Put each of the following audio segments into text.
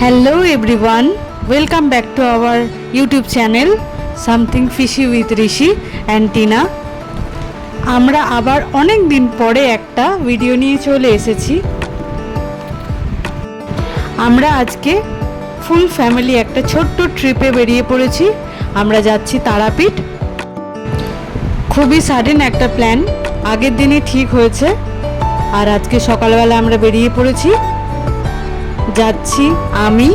Hello everyone, welcome back to our YouTube channel Something Fishy with Rishi and Tina. আমরা আবার অনেক দিন পরে একটা ভিডিও নিয়ে চলে এসেছি। আমরা আজকে ফুল ফ্যামিলি একটা ছোট্ট ট্রিপে বেরিয়ে পড়েছি। আমরা যাচ্ছি তারাপীঠ। খুবই সাডেন একটা প্ল্যান, আগের দিনই ঠিক হয়েছে আর আজকে সকালবেলা আমরা বেরিয়ে পড়েছি। যাচ্ছি আমি,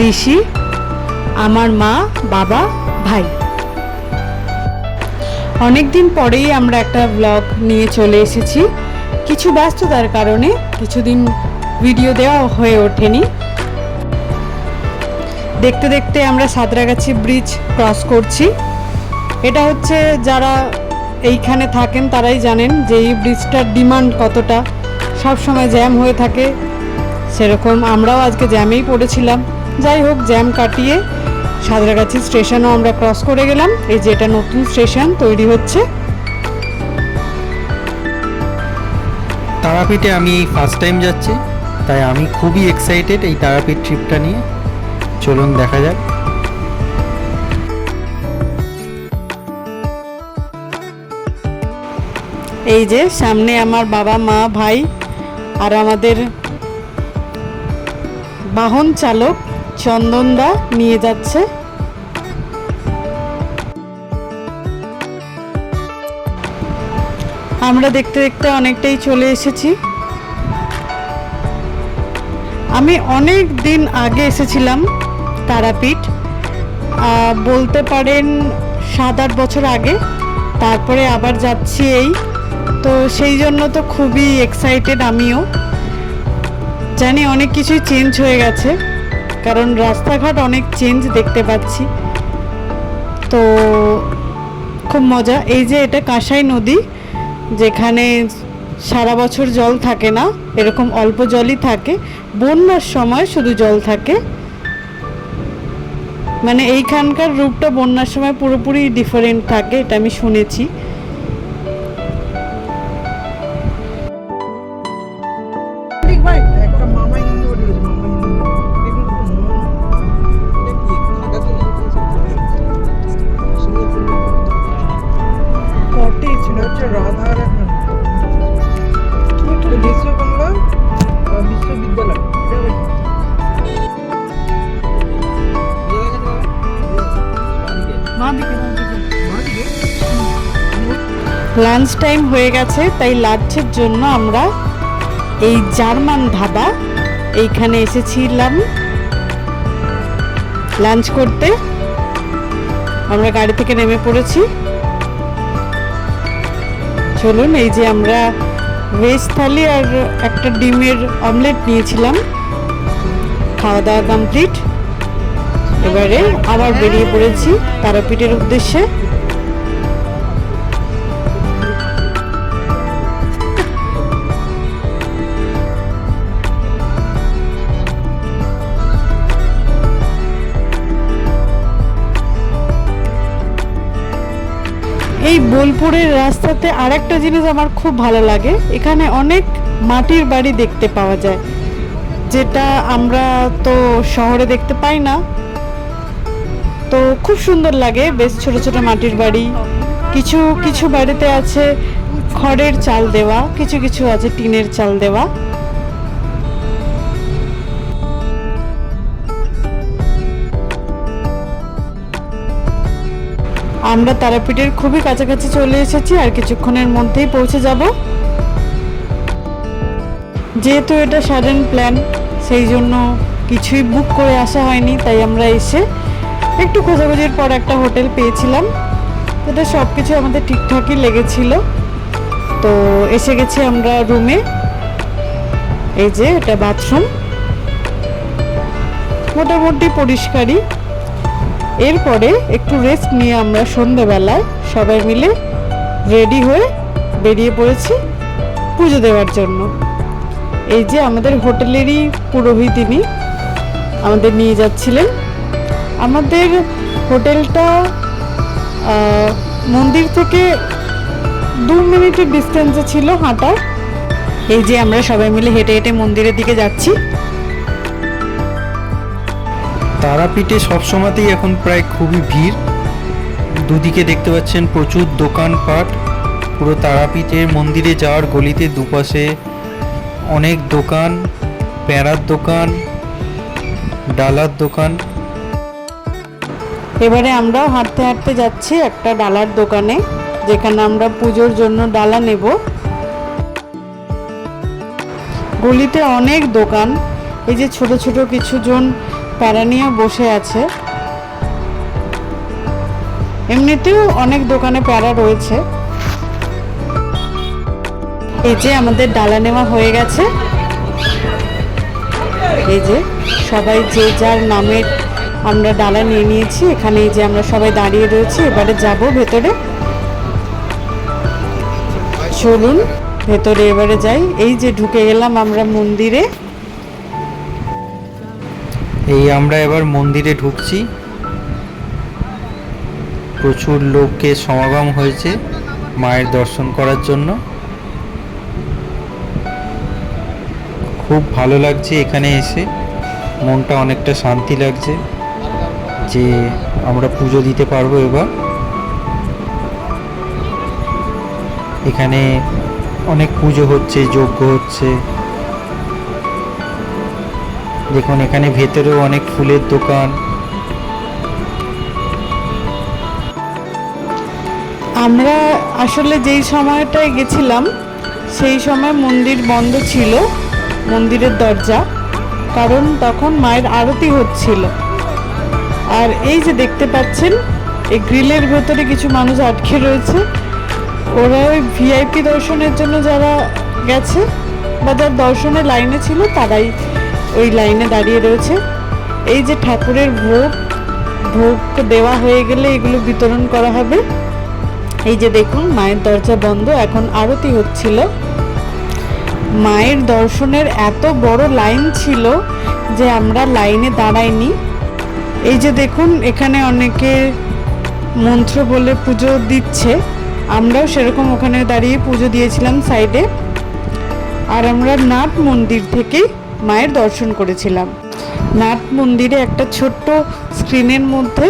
ঋষি, আমার মা, বাবা, ভাই। অনেক দিন পরেই আমরা একটা ব্লগ নিয়ে চলে এসেছি। কিছু ব্যস্ততার কারণে কিছুদিন ভিডিও দেওয়া হয়ে ওঠেনি। দেখতে দেখতে আমরা সাঁতরাগাছি ব্রিজ ক্রস করছি। এটা হচ্ছে যারা এইখানে থাকেন তারাই জানেন যে এই ব্রিজটার ডিমান্ড কতটা, সব সময় জ্যাম হয়ে থাকে। সেরকম আমরাও আজকে জ্যামেই পড়েছিলাম। যাই হোক, জ্যাম কাটিয়ে সাঁতরাগাছি স্টেশনও আমরা ক্রস করে গেলাম। এই যে এটা নতুন স্টেশন তৈরি হচ্ছে। তারাপীঠে আমি এই ফার্স্ট টাইম যাচ্ছি, তাই আমি খুবই এক্সাইটেড এই তারাপীঠ ট্রিপটা নিয়ে। চলুন দেখা যাক। এই যে সামনে আমার বাবা, মা, ভাই আর আমাদের বাহন চালক চন্দনদা নিয়ে যাচ্ছে। আমরা দেখতে দেখতে অনেকটাই চলে এসেছি। আমি অনেক দিন আগে এসেছিলাম তারাপীঠ, বলতে পারেন 7-8 বছর আগে। তারপরে আবার যাচ্ছি এই তো, সেই জন্য তো খুবই এক্সাইটেড আমিও। জানি অনেক কিছুই চেঞ্জ হয়ে গেছে, কারণ রাস্তাঘাট অনেক চেঞ্জ দেখতে পাচ্ছি। তো খুব মজা। এই যে এটা কাঁসাই নদী, যেখানে সারা বছর জল থাকে না, এরকম অল্প জলই থাকে। বন্যার সময় শুধু জল থাকে। মানে এইখানকার রূপটা বন্যার সময় পুরোপুরি ডিফারেন্ট থাকে, এটা আমি শুনেছি। লাঞ্চ টাইম হয়ে গেছে, তাই লাঞ্চের জন্য আমরা এই জার্মান ধাবা এইখানে এসেছিলাম লাঞ্চ করতে। আমরা গাড়ি থেকে নেমে পড়েছি। চলুন, এই যে আমরা ভেজ থালি আর একটা ডিমের অমলেট নিয়েছিলাম। খাওয়া দাওয়া কমপ্লিট। এবারে আবার বেরিয়ে পড়েছি তারাপীঠের উদ্দেশ্যে। এই বোলপুরের রাস্তাতে আরেকটা জিনিস আমার খুব ভালো লাগে, এখানে অনেক মাটির বাড়ি দেখতে পাওয়া যায়, যেটা আমরা তো শহরে দেখতে পাই না। তো খুব সুন্দর লাগে, বেশ ছোট ছোট মাটির বাড়ি। কিছু কিছু বাড়িতে আছে খড়ের চাল দেওয়া, কিছু কিছু আছে টিনের চাল দেওয়া। আমরা তারাপীঠের খুবই কাছাকাছি চলে এসেছি, আর কিছুক্ষণের মধ্যেই পৌঁছে যাব। যেহেতু এটা সাডেন প্ল্যান, সেই জন্য কিছুই বুক করে আসা হয়নি, তাই আমরা এসে একটু খোঁজাখুঁজির পর একটা হোটেল পেয়েছিলাম। এটা সব কিছু আমাদের ঠিকঠাকই লেগেছিল। তো এসে গেছি আমরা রুমে। এই যে এটা বাথরুম, মোটামুটি পরিষ্কারই। এরপরে একটু রেস্ট নিয়ে আমরা সন্ধ্যেবেলায় সবাই মিলে রেডি হয়ে বেরিয়ে পড়েছি পুজো দেওয়ার জন্য। এই যে আমাদের হোটেলেরই পুরোহিতিনি আমাদের নিয়ে যাচ্ছিলেন। আমাদের হোটেলটা মন্দির থেকে 2 মিনিটের ডিস্টেন্সে ছিল হাঁটা। এই যে আমরা সবাই মিলে হেঁটে হেঁটে মন্দিরের দিকে যাচ্ছি। তারাপীঠে সবসময়তেই এখন প্রায় খুবই ভিড়। দুদিকে দেখতে পাচ্ছেন প্রচুর দোকানপাট। পুরো তারাপীঠের মন্দিরে যাওয়ার গলিতে দুপাশে অনেক দোকান, প্যাঁড়ার দোকান, ডালার দোকান। এবারে আমরাও হাঁটতে হাঁটতে যাচ্ছি একটা ডালার দোকানে, যেখানে আমরা পুজোর জন্য ডালা নেব। গলিতে অনেক দোকান, এই যে ছোট ছোট কিছুজন প্যারা নিয়ে বসে আছে। এমনিতেও অনেক দোকানে প্যারা রয়েছে। এই যে আমাদের ডালা নেওয়া হয়ে গেছে। এই যে সবাই যে যার নামের আমরা ডালা নিয়ে নিয়েছি। এখানে এই যে আমরা সবাই দাঁড়িয়ে রয়েছি, এবারে যাব ভেতরে। চলুন ভেতরে এবারে যাই। এই যে ঢুকে গেলাম আমরা মন্দিরে। এই আমরা এবার মন্দিরে ঢুকছি। প্রচুর লোকের সমাগম হয়েছে মায়ের দর্শন করার জন্য। খুব ভালো লাগছে এখানে এসে, মনটা অনেকটা শান্তি লাগছে যে আমরা পুজো দিতে পারবো এবার। এখানে অনেক পুজো হচ্ছে, যজ্ঞ হচ্ছে। দেখুন এখানে ভেতরেও অনেক ফুলের দোকান। আমরা আসলে যেই সময়টায় গেছিলাম সেই সময় মন্দির বন্ধ ছিল, মন্দিরের দরজা, কারণ তখন মায়ের আরতি হচ্ছিল। আর এই যে দেখতে পাচ্ছেন এই গ্রিলের ভেতরে কিছু মানুষ আটকে রয়েছে। ওরা ওই ভিআইপি দর্শনের জন্য যারা গেছে বা যার দর্শনের লাইনে ছিল তারাই ওই লাইনে দাঁড়িয়ে রয়েছে। এই যে ঠাকুরের ভোগ দেওয়া হয়ে গেলে এগুলো বিতরণ করা হবে। এই যে দেখুন মায়ের দরজা বন্ধ, এখন আরতি হচ্ছিল। মায়ের দর্শনের এত বড় লাইন ছিল যে আমরা লাইনে দাঁড়াইনি। এই যে দেখুন এখানে অনেকে মন্ত্র বলে পুজো দিচ্ছে, আমরাও সেরকম ওখানে দাঁড়িয়ে পুজো দিয়েছিলাম সাইডে। আর আমরা নাট মন্দির থেকেই মায়ের দর্শন করেছিলাম। নাট মন্দিরে একটা ছোট্ট স্ক্রিনের মধ্যে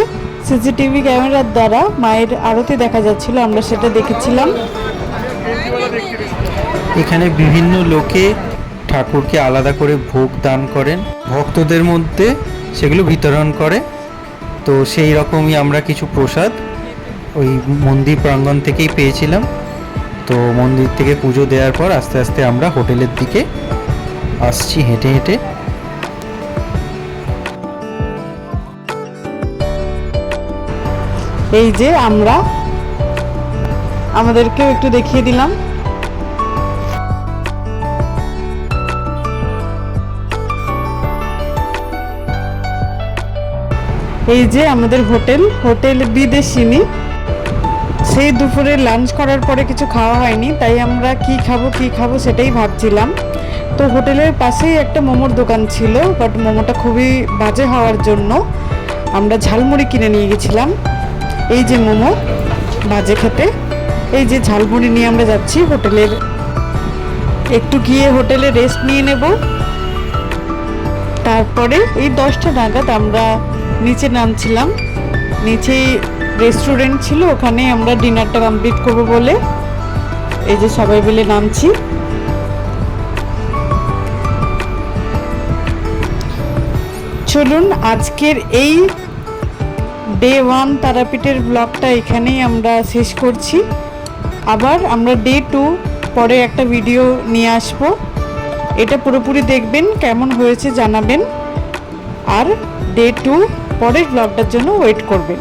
সিসিটিভি ক্যামেরার দ্বারা মায়ের আরতি দেখা যাচ্ছিল, আমরা সেটা দেখেছিলাম। এখানে বিভিন্ন লোকে ঠাকুরকে আলাদা করে ভোগ দান করেন, ভক্তদের মধ্যে সেগুলো বিতরণ করে। তো সেই রকমই আমরা কিছু প্রসাদ ওই মন্দির প্রাঙ্গণ থেকেই পেয়েছিলাম। তো মন্দির থেকে পুজো দেওয়ার পর আস্তে আস্তে আমরা হোটেলের দিকে আসছি হেঁটে হেঁটে। এই যে আমরা আমাদেরকেও একটু দেখিয়ে দিলাম। এই যে আমাদের হোটেল বিদেশিনী। সেই দুপুরে লাঞ্চ করার পরে কিছু খাওয়া হয়নি, তাই আমরা কি খাবো সেটাই ভাবছিলাম। তো হোটেলের পাশেই একটা মোমোর দোকান ছিল, বাট মোমোটা খুবই বাজে হওয়ার জন্য আমরা ঝালমুড়ি কিনে নিয়ে গেছিলাম। এই যে মোমো বাজে খেতে। এই যে ঝালমুড়ি নিয়ে আমরা যাচ্ছি হোটেলের, একটু গিয়ে হোটেলে রেস্ট নিয়ে নেব। তারপরে এই 10টা নাগাদ আমরা নিচে নামছিলাম। নিচেই রেস্টুরেন্ট ছিল, ওখানে আমরা ডিনারটা কমপ্লিট করব বলে এই যে সবাই মিলে নামছি। চলুন আজকের এই ডে 1 তারাপীঠের ব্লগটা এখানেই আমরা শেষ করছি। আবার আমরা ডে 2 পরে একটা ভিডিও নিয়ে আসব। এটা পুরোপুরি দেখবেন, কেমন হয়েছে জানাবেন। আর ডে 2 পরের ব্লগটার জন্য ওয়েট করবেন।